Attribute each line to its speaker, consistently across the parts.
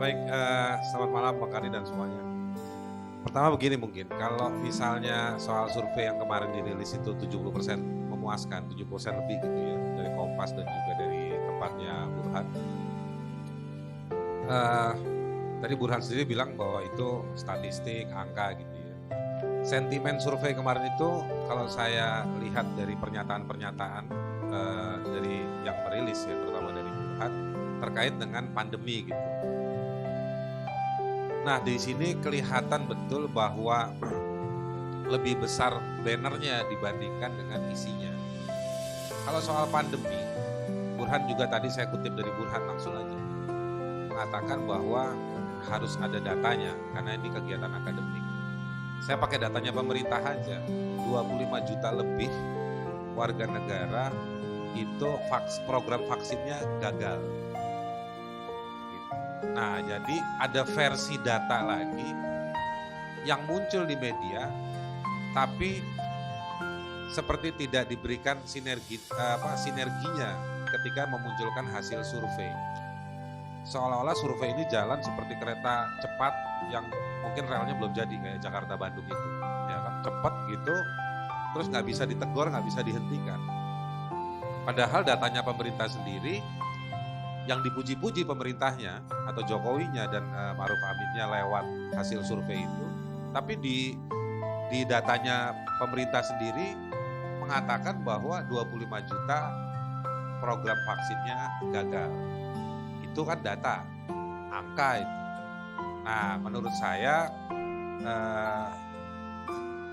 Speaker 1: Baik, selamat malam Bang Kari dan semuanya. Pertama begini mungkin, kalau misalnya soal survei yang kemarin dirilis itu 70% memuaskan, 70% lebih gitu ya, dari Kompas dan juga dari tempatnya Burhan. Eee, Tadi Burhan sendiri bilang bahwa itu statistik, angka gitu ya. Sentimen survei kemarin itu kalau saya lihat dari pernyataan-pernyataan, dari yang merilis ya, terutama dari Burhan, terkait dengan pandemi gitu. Nah, di sini kelihatan betul bahwa lebih besar bannernya dibandingkan dengan isinya. Kalau soal pandemi, Burhan juga tadi saya kutip dari Burhan langsung aja, mengatakan bahwa harus ada datanya karena ini kegiatan akademik. Saya pakai datanya pemerintah aja, 25 juta lebih warga negara itu program vaksinnya gagal. Nah, jadi ada versi data lagi yang muncul di media, tapi seperti tidak diberikan sinerginya ketika memunculkan hasil survei. Seolah-olah survei ini jalan seperti kereta cepat yang mungkin relnya belum jadi kayak Jakarta Bandung itu, ya kan cepat gitu, terus nggak bisa ditegur, nggak bisa dihentikan. Padahal datanya pemerintah sendiri yang dipuji-puji pemerintahnya atau Jokowinya dan Ma'ruf Aminnya lewat hasil survei itu, tapi di datanya pemerintah sendiri mengatakan bahwa 25 juta program vaksinnya gagal. Itu kan data, angka itu. Nah, menurut saya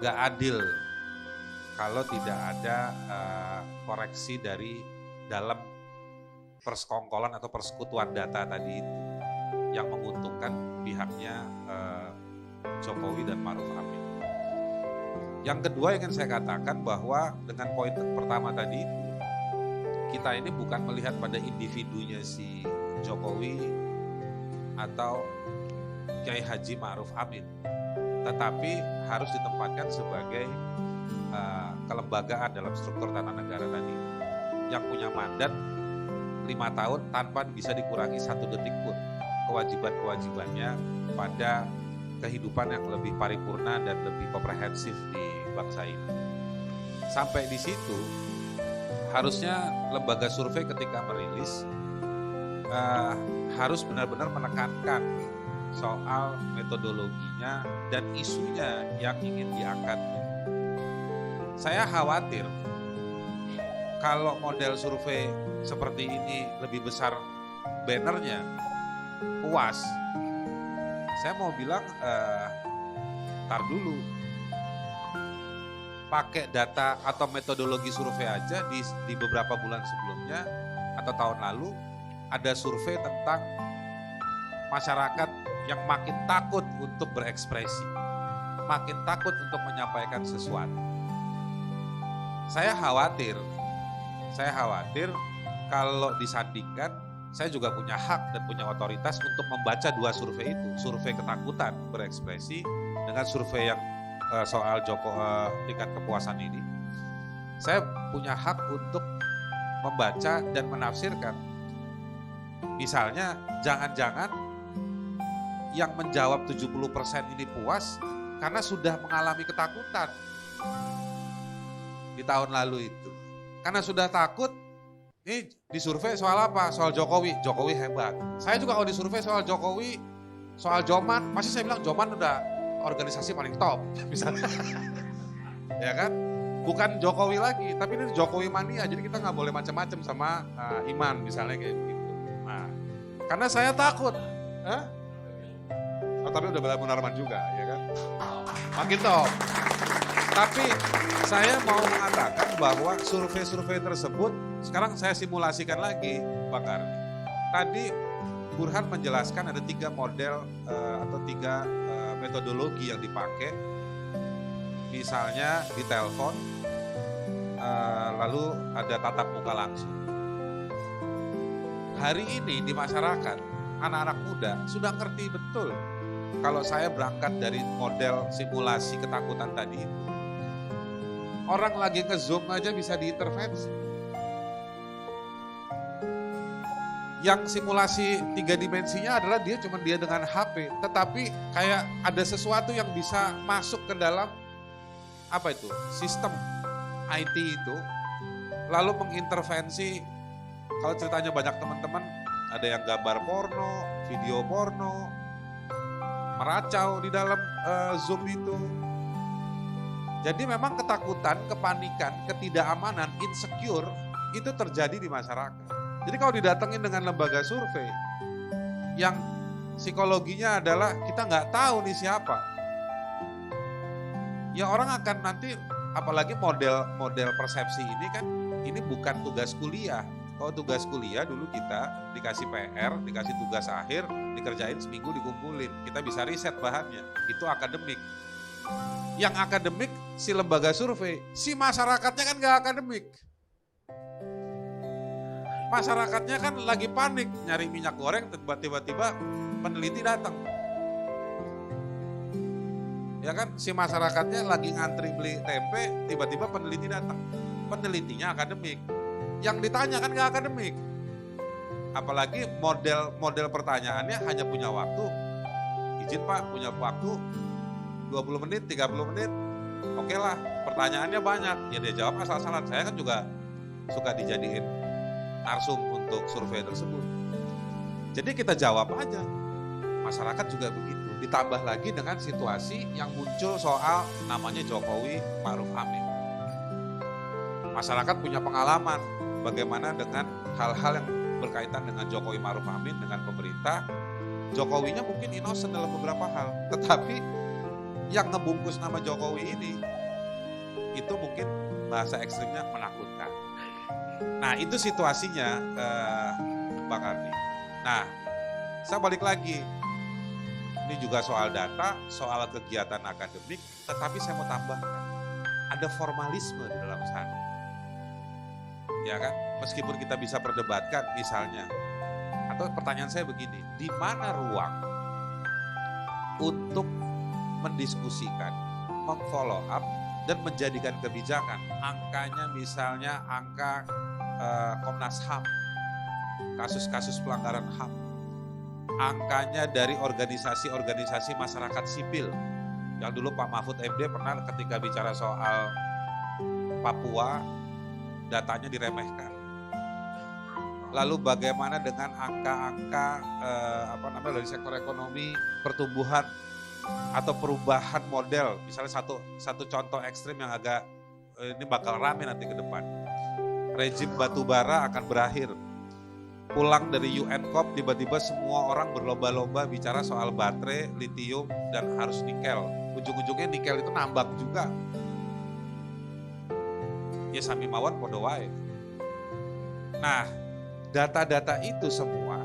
Speaker 1: nggak adil kalau tidak ada koreksi dari dalam persekongkolan atau persekutuan data tadi itu yang menguntungkan pihaknya Jokowi dan Ma'ruf Amin. Yang kedua yang ingin saya katakan bahwa dengan poin pertama tadi itu, kita ini bukan melihat pada individunya si Jokowi atau Kiai Haji Ma'ruf Amin, tetapi harus ditempatkan sebagai kelembagaan dalam struktur tata negara tadi yang punya mandat 5 tahun tanpa bisa dikurangi 1 detik pun kewajiban-kewajibannya pada kehidupan yang lebih paripurna dan lebih komprehensif di bangsa ini. Sampai di situ harusnya lembaga survei ketika merilis harus benar-benar menekankan soal metodologinya dan isunya yang ingin diangkat. Saya khawatir kalau model survei seperti ini lebih besar bannernya, puas. Saya mau bilang, tar dulu. Pakai data atau metodologi survei aja di beberapa bulan sebelumnya atau tahun lalu, ada survei tentang masyarakat yang makin takut untuk berekspresi, makin takut untuk menyampaikan sesuatu. Saya khawatir kalau disandingkan, saya juga punya hak dan punya otoritas untuk membaca 2 survei itu. Survei ketakutan berekspresi dengan survei yang soal tingkat kepuasan ini. Saya punya hak untuk membaca dan menafsirkan. Misalnya, jangan-jangan yang menjawab 70% ini puas karena sudah mengalami ketakutan di tahun lalu itu. Karena sudah takut, ini disurvei soal apa? Soal Jokowi. Jokowi hebat. Saya juga kalau disurvei soal Jokowi, soal Joman, pasti saya bilang Joman udah organisasi paling top. Misalnya, ya kan? Bukan Jokowi lagi, tapi ini Jokowi mania. Jadi kita nggak boleh macam-macam sama Iman, misalnya kayak begitu. Nah, karena saya takut. Oh, tapi udah Bala Munarman juga, ya kan? Makin top. Tapi saya mau mengatakan bahwa survei-survei tersebut, sekarang saya simulasikan lagi, Bang Karni. Tadi Burhan menjelaskan ada 3 model atau 3 metodologi yang dipakai. Misalnya di telepon, lalu ada tatap muka langsung. Hari ini di masyarakat, anak-anak muda sudah ngerti betul kalau saya berangkat dari model simulasi ketakutan tadi itu. Orang lagi nge-zoom aja bisa diintervensi. Yang simulasi 3 dimensinya adalah dia cuma dia dengan HP, tetapi kayak ada sesuatu yang bisa masuk ke dalam apa itu? Sistem IT itu, lalu mengintervensi. Kalau ceritanya banyak teman-teman, ada yang gambar porno, video porno, meracau di dalam Zoom itu. Jadi memang ketakutan, kepanikan, ketidakamanan, insecure itu terjadi di masyarakat. Jadi kalau didatengin dengan lembaga survei yang psikologinya adalah kita nggak tahu nih siapa, ya orang akan nanti, apalagi model persepsi ini kan, ini bukan tugas kuliah. Kalau tugas kuliah dulu kita dikasih PR, dikasih tugas akhir, dikerjain seminggu dikumpulin, kita bisa riset bahannya, itu akademik. Yang akademik si lembaga survei, si masyarakatnya kan nggak akademik. Masyarakatnya kan lagi panik, nyari minyak goreng, tiba-tiba peneliti datang. Ya kan, si masyarakatnya lagi ngantri beli tempe, tiba-tiba peneliti datang. Penelitinya akademik. Yang ditanya kan nggak akademik. Apalagi model pertanyaannya hanya punya waktu. Izin Pak, punya waktu 20 menit, 30 menit. Oke lah, pertanyaannya banyak. Ya dia jawab asal-asalan. Saya kan juga suka dijadiin narsum untuk survei tersebut. Jadi kita jawab aja. Masyarakat juga begitu. Ditambah lagi dengan situasi yang muncul soal namanya Jokowi Ma'ruf Amin. Masyarakat punya pengalaman bagaimana dengan hal-hal yang berkaitan dengan Jokowi Ma'ruf Amin dengan pemerintah. Jokowinya mungkin innocent dalam beberapa hal, tetapi yang ngebungkus nama Jokowi ini itu mungkin bahasa ekstrimnya menakutkan. Nah itu situasinya Bang Ardi. Nah saya balik lagi, ini juga soal data, soal kegiatan akademik, tetapi saya mau tambahkan, ada formalisme di dalam sana. Ya kan, meskipun kita bisa perdebatkan misalnya, atau pertanyaan saya begini, di mana ruang untuk mendiskusikan, memfollow up, dan menjadikan kebijakan. Angkanya misalnya angka Komnas HAM, kasus-kasus pelanggaran HAM. Angkanya dari organisasi-organisasi masyarakat sipil. Yang dulu Pak Mahfud MD pernah ketika bicara soal Papua, datanya diremehkan. Lalu bagaimana dengan angka-angka dari sektor ekonomi, pertumbuhan atau perubahan model, misalnya satu contoh ekstrim yang agak ini bakal rame nanti ke depan. Rezim batubara akan berakhir. Pulang dari UN COP tiba-tiba semua orang berlomba-lomba bicara soal baterai, litium, dan harus nikel. Ujung-ujungnya nikel itu nambang juga. Ya sami mawon podo wae. Nah, data-data itu semua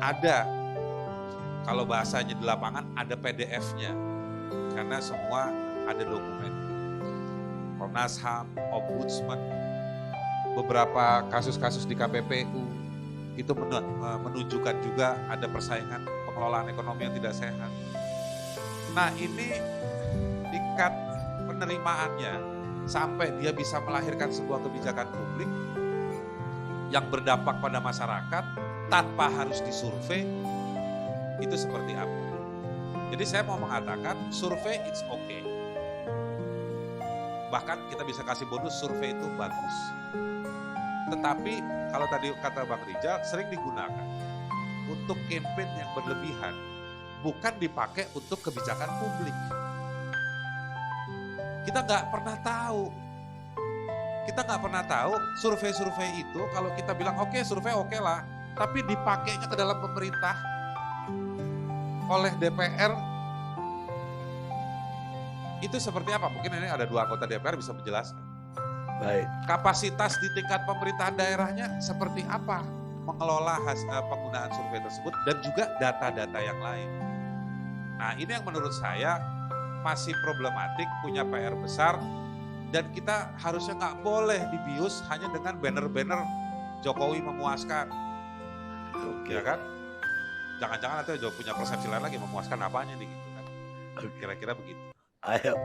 Speaker 1: ada. Kalau bahasanya di lapangan ada PDF-nya, karena semua ada dokumen. Komnas HAM, Ombudsman, beberapa kasus-kasus di KPPU itu menunjukkan juga ada persaingan pengelolaan ekonomi yang tidak sehat. Nah ini tingkat penerimaannya sampai dia bisa melahirkan sebuah kebijakan publik yang berdampak pada masyarakat tanpa harus disurvei, itu seperti apa? Jadi saya mau mengatakan survei it's okay. Bahkan kita bisa kasih bonus survei itu bagus. Tetapi kalau tadi kata Bang Rijal sering digunakan untuk campaign yang berlebihan, bukan dipakai untuk kebijakan publik. Kita nggak pernah tahu survei-survei itu kalau kita bilang oke, survei oke lah, tapi dipakainya ke dalam pemerintah oleh DPR itu seperti apa? Mungkin ini ada 2 anggota DPR bisa menjelaskan.
Speaker 2: Baik.
Speaker 1: Kapasitas di tingkat pemerintahan daerahnya seperti apa mengelola penggunaan survei tersebut dan juga data-data yang lain. Nah ini yang menurut saya masih problematik, punya PR besar, dan kita harusnya nggak boleh dibius hanya dengan banner-banner Jokowi memuaskan.
Speaker 2: Oke.
Speaker 1: Ya kan? Jangan-jangan nanti punya persepsi lain lagi, memuaskan apanya nih gitu kan. Kira-kira begitu.
Speaker 2: Ayo.